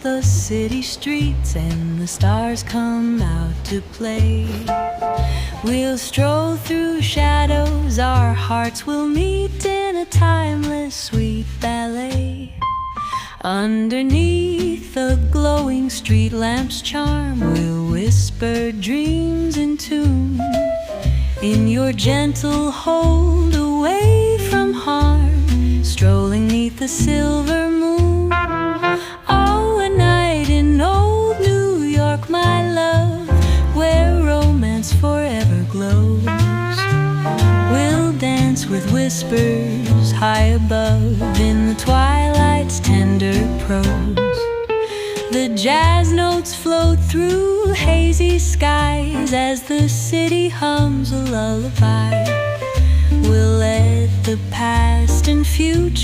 the city streets and the stars come out to play. We'll stroll through shadows, our hearts will meet in a timeless sweet ballet. Underneath the glowing street lamp's charm, we'll whisper dreams in tune. In your gentle hold, away from harm, strolling neath the silver moon. Oh, a night in old New York, my love, where romance forever glows. We'll dance with whispers high above, in the twilight's tender prose. The jazz notes float through hazy skies as the city hums a lullaby. We'll let the past and future